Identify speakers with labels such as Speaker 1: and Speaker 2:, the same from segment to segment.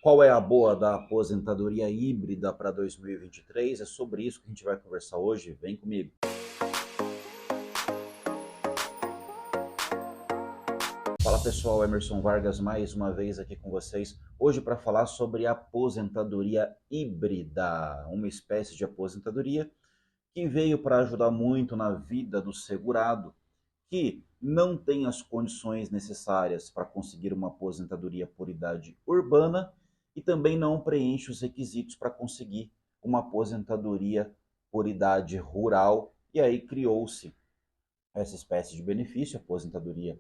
Speaker 1: Qual é a boa da aposentadoria híbrida para 2023? É sobre isso que a gente vai conversar hoje. Vem comigo. Fala pessoal, Emerson Vargas mais uma vez aqui com vocês. Hoje para falar sobre aposentadoria híbrida, uma espécie de aposentadoria que veio para ajudar muito na vida do segurado que não tem as condições necessárias para conseguir uma aposentadoria por idade urbana e também não preenche os requisitos para conseguir uma aposentadoria por idade rural. E aí criou-se essa espécie de benefício, aposentadoria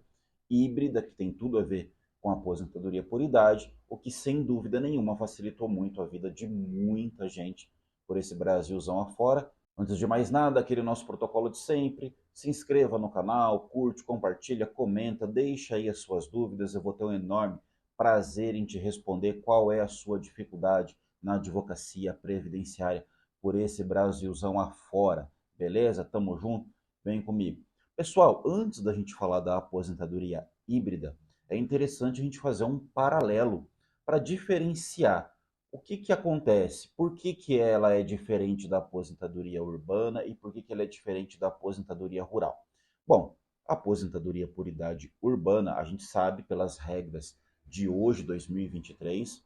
Speaker 1: híbrida, que tem tudo a ver com a aposentadoria por idade, o que sem dúvida nenhuma facilitou muito a vida de muita gente por esse Brasilzão afora. Antes de mais nada, aquele nosso protocolo de sempre, se inscreva no canal, curte, compartilha, comenta, deixa aí as suas dúvidas, eu vou ter um enorme prazer em te responder qual é a sua dificuldade na advocacia previdenciária por esse Brasilzão afora, beleza? Tamo junto? Vem comigo. Pessoal, antes da gente falar da aposentadoria híbrida, é interessante a gente fazer um paralelo para diferenciar o que acontece, por que ela é diferente da aposentadoria urbana e por que ela é diferente da aposentadoria rural. Bom, a aposentadoria por idade urbana, a gente sabe pelas regras de hoje, 2023,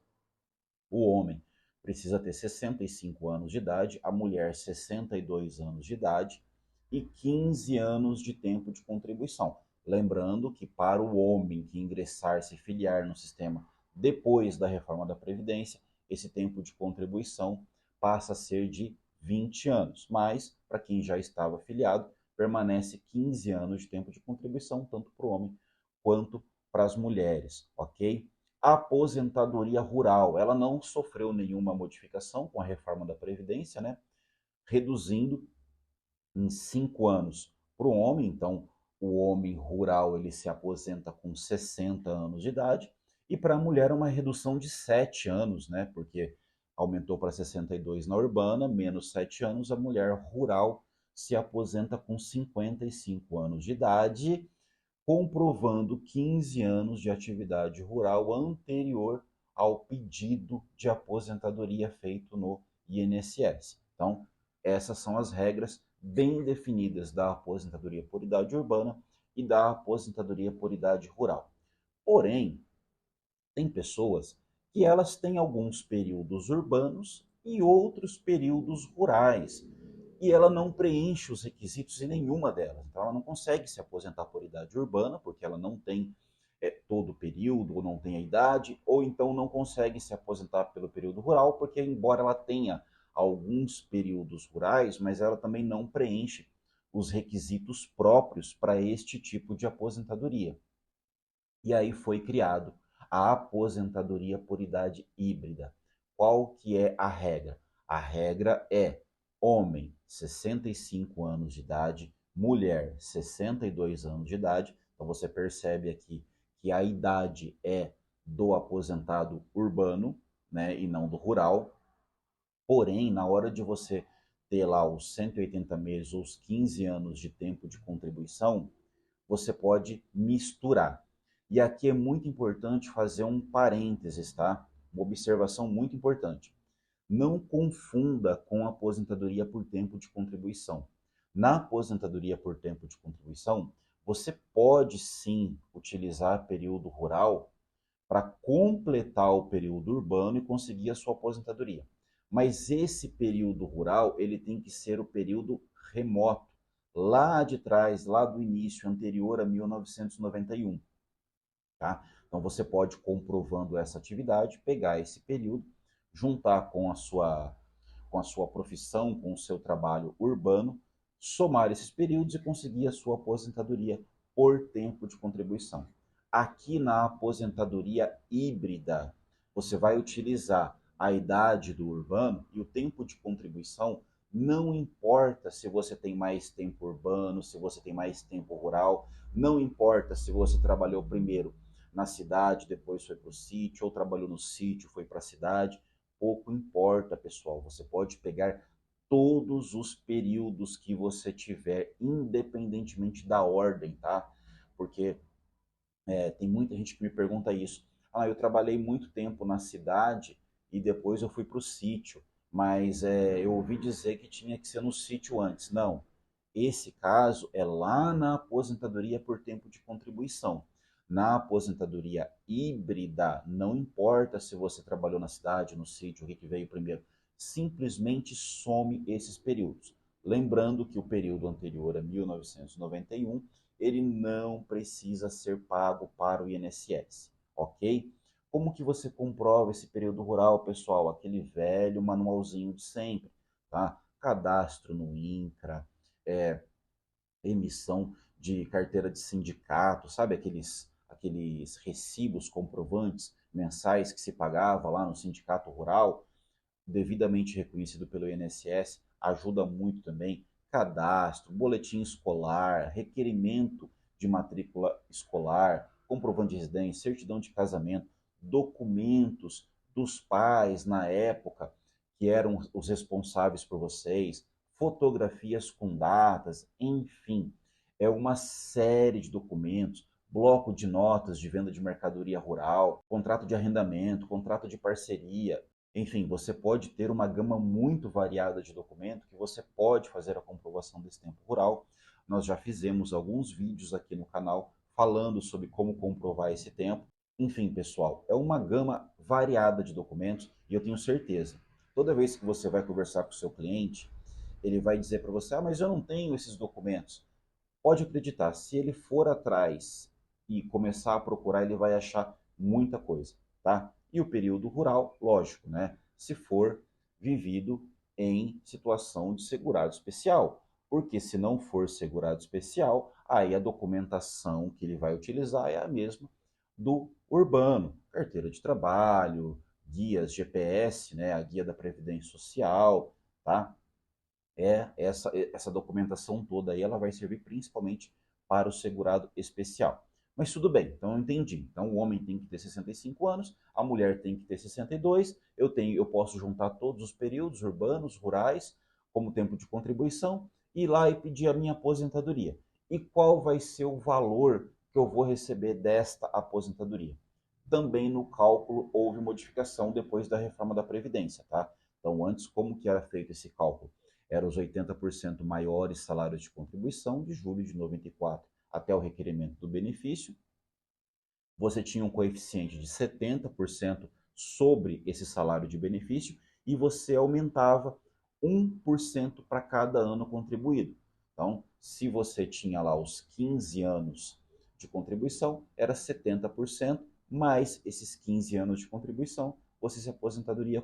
Speaker 1: o homem precisa ter 65 anos de idade, a mulher 62 anos de idade e 15 anos de tempo de contribuição. Lembrando que para o homem que ingressar, se filiar no sistema depois da reforma da Previdência, esse tempo de contribuição passa a ser de 20 anos. Mas, para quem já estava filiado, permanece 15 anos de tempo de contribuição, tanto para o homem quanto para as mulheres, ok? A aposentadoria rural, ela não sofreu nenhuma modificação com a reforma da Previdência, né? Reduzindo em 5 anos para o homem. Então, o homem rural ele se aposenta com 60 anos de idade, e para a mulher uma redução de 7 anos, né? Porque aumentou para 62 na urbana, menos 7 anos, a mulher rural se aposenta com 55 anos de idade, comprovando 15 anos de atividade rural anterior ao pedido de aposentadoria feito no INSS. Então, essas são as regras bem definidas da aposentadoria por idade urbana e da aposentadoria por idade rural. Porém, tem pessoas que elas têm alguns períodos urbanos e outros períodos rurais, e ela não preenche os requisitos em nenhuma delas. Então, ela não consegue se aposentar por idade urbana, porque ela não tem todo o período, ou não tem a idade, ou então não consegue se aposentar pelo período rural, porque, embora ela tenha alguns períodos rurais, mas ela também não preenche os requisitos próprios para este tipo de aposentadoria. E aí foi criado a aposentadoria por idade híbrida. Qual que é a regra? A regra é homem 65 anos de idade, mulher 62 anos de idade. Então você percebe aqui que a idade é do aposentado urbano, né, e não do rural. Porém, na hora de você ter lá os 180 meses ou os 15 anos de tempo de contribuição, você pode misturar. E aqui é muito importante fazer um parênteses, tá? Uma observação muito importante. Não confunda com a aposentadoria por tempo de contribuição. Na aposentadoria por tempo de contribuição, você pode sim utilizar período rural para completar o período urbano e conseguir a sua aposentadoria. Mas esse período rural, ele tem que ser o período remoto, lá de trás, lá do início, anterior a 1991, tá? Então você pode, comprovando essa atividade, pegar esse período, juntar com a sua profissão, com o seu trabalho urbano, somar esses períodos e conseguir a sua aposentadoria por tempo de contribuição. Aqui na aposentadoria híbrida, você vai utilizar a idade do urbano e o tempo de contribuição. Não importa se você tem mais tempo urbano, se você tem mais tempo rural, não importa se você trabalhou primeiro na cidade, depois foi para o sítio, ou trabalhou no sítio, foi para a cidade. Pouco importa, pessoal. Você pode pegar todos os períodos que você tiver, independentemente da ordem, tá? Porque tem muita gente que me pergunta isso. Ah, eu trabalhei muito tempo na cidade e depois eu fui para o sítio, mas eu ouvi dizer que tinha que ser no sítio antes. Não, esse caso é lá na aposentadoria por tempo de contribuição. Na aposentadoria híbrida, não importa se você trabalhou na cidade, no sítio, o que veio primeiro, simplesmente some esses períodos. Lembrando que o período anterior a 1991, ele não precisa ser pago para o INSS, ok? Como que você comprova esse período rural, pessoal? Aquele velho manualzinho de sempre, tá? Cadastro no INCRA, emissão de carteira de sindicato, sabe aqueles recibos comprovantes mensais que se pagava lá no sindicato rural, devidamente reconhecido pelo INSS, ajuda muito também. Cadastro, boletim escolar, requerimento de matrícula escolar, comprovante de residência, certidão de casamento, documentos dos pais na época que eram os responsáveis por vocês, fotografias com datas, enfim, é uma série de documentos, bloco de notas de venda de mercadoria rural, contrato de arrendamento, contrato de parceria, enfim, você pode ter uma gama muito variada de documento que você pode fazer a comprovação desse tempo rural. Nós já fizemos alguns vídeos aqui no canal falando sobre como comprovar esse tempo. Enfim, pessoal, é uma gama variada de documentos e eu tenho certeza, toda vez que você vai conversar com o seu cliente, ele vai dizer para você: ah, mas eu não tenho esses documentos. Pode acreditar, se ele for atrás e começar a procurar, ele vai achar muita coisa, tá? E o período rural, lógico, né? Se for vivido em situação de segurado especial. Porque se não for segurado especial, aí a documentação que ele vai utilizar é a mesma do urbano, carteira de trabalho, guias GPS, né, a guia da Previdência Social, tá? Essa documentação toda aí, ela vai servir principalmente para o segurado especial. Mas tudo bem, então eu entendi. Então o homem tem que ter 65 anos, a mulher tem que ter 62, eu posso juntar todos os períodos urbanos, rurais, como tempo de contribuição, ir lá e pedir a minha aposentadoria. E qual vai ser o valor que eu vou receber desta aposentadoria? Também no cálculo houve modificação depois da reforma da Previdência, tá? Então antes, como que era feito esse cálculo? Eram os 80% maiores salários de contribuição de julho de 94 até o requerimento do benefício. Você tinha um coeficiente de 70% sobre esse salário de benefício e você aumentava 1% para cada ano contribuído. Então, se você tinha lá os 15 anos de contribuição, era 70%, mais esses 15 anos de contribuição, você se aposentaria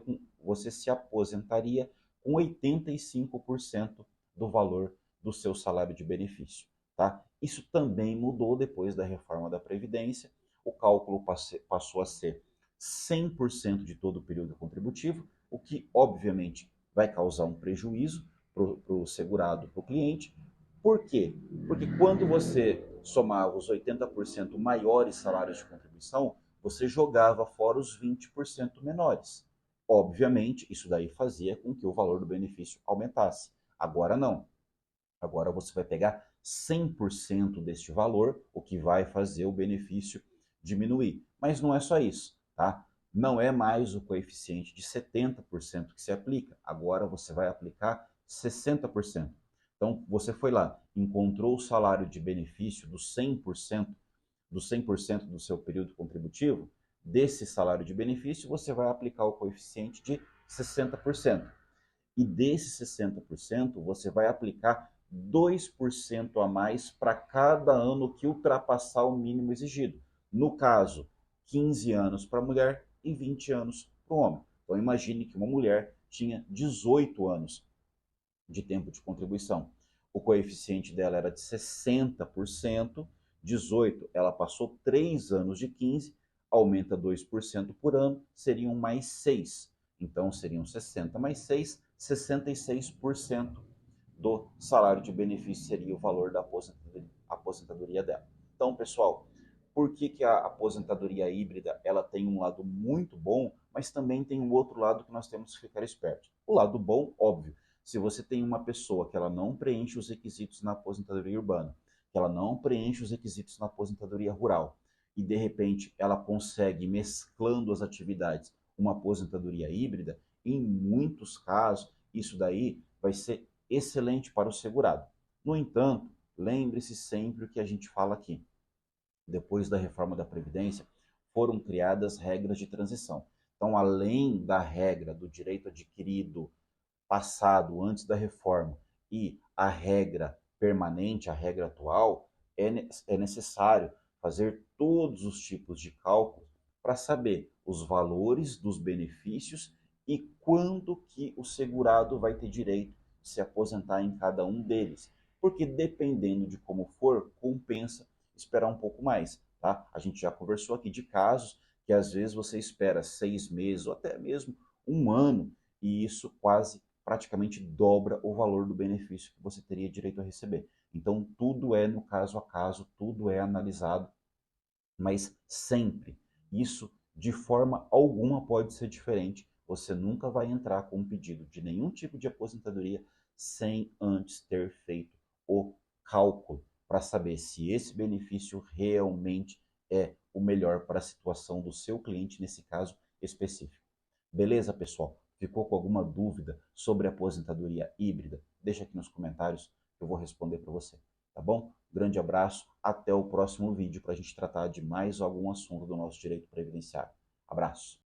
Speaker 1: com 85% do valor do seu salário de benefício. Tá? Isso também mudou depois da reforma da Previdência. O cálculo passou a ser 100% de todo o período contributivo, o que, obviamente, vai causar um prejuízo para o segurado, para o cliente. Por quê? Porque quando você somava os 80% maiores salários de contribuição, você jogava fora os 20% menores. Obviamente, isso daí fazia com que o valor do benefício aumentasse. Agora não. Agora você vai pegar 100% deste valor, o que vai fazer o benefício diminuir. Mas não é só isso, tá? Não é mais o coeficiente de 70% que se aplica. Agora você vai aplicar 60%. Então, você foi lá, encontrou o salário de benefício dos 100%, do seu período contributivo, desse salário de benefício, você vai aplicar o coeficiente de 60%. E desses 60%, você vai aplicar 2% a mais para cada ano que ultrapassar o mínimo exigido. No caso, 15 anos para a mulher e 20 anos para o homem. Então imagine que uma mulher tinha 18 anos de tempo de contribuição. O coeficiente dela era de 60%, 18, ela passou 3 anos de 15, aumenta 2% por ano, seriam mais 6. Então seriam 60 mais 6, 66% do salário de benefício seria o valor da aposentadoria dela. Então, pessoal, por que a aposentadoria híbrida ela tem um lado muito bom, mas também tem um outro lado que nós temos que ficar espertos? O lado bom, óbvio, se você tem uma pessoa que ela não preenche os requisitos na aposentadoria urbana, que ela não preenche os requisitos na aposentadoria rural, e de repente ela consegue, mesclando as atividades, uma aposentadoria híbrida, em muitos casos isso daí vai ser excelente para o segurado. No entanto, lembre-se sempre o que a gente fala aqui. Depois da reforma da Previdência, foram criadas regras de transição. Então, além da regra do direito adquirido passado, antes da reforma, e a regra permanente, a regra atual, é necessário fazer todos os tipos de cálculo para saber os valores dos benefícios e quando que o segurado vai ter direito de se aposentar em cada um deles. Porque dependendo de como for, compensa esperar um pouco mais. Tá? A gente já conversou aqui de casos que às vezes você espera 6 meses ou até mesmo um ano e isso quase praticamente dobra o valor do benefício que você teria direito a receber. Então, tudo é no caso a caso, tudo é analisado, mas sempre, isso de forma alguma pode ser diferente. Você nunca vai entrar com um pedido de nenhum tipo de aposentadoria sem antes ter feito o cálculo para saber se esse benefício realmente é o melhor para a situação do seu cliente nesse caso específico. Beleza, pessoal? Ficou com alguma dúvida sobre aposentadoria híbrida? Deixa aqui nos comentários que eu vou responder para você, tá bom? Grande abraço, até o próximo vídeo para a gente tratar de mais algum assunto do nosso direito previdenciário. Abraço!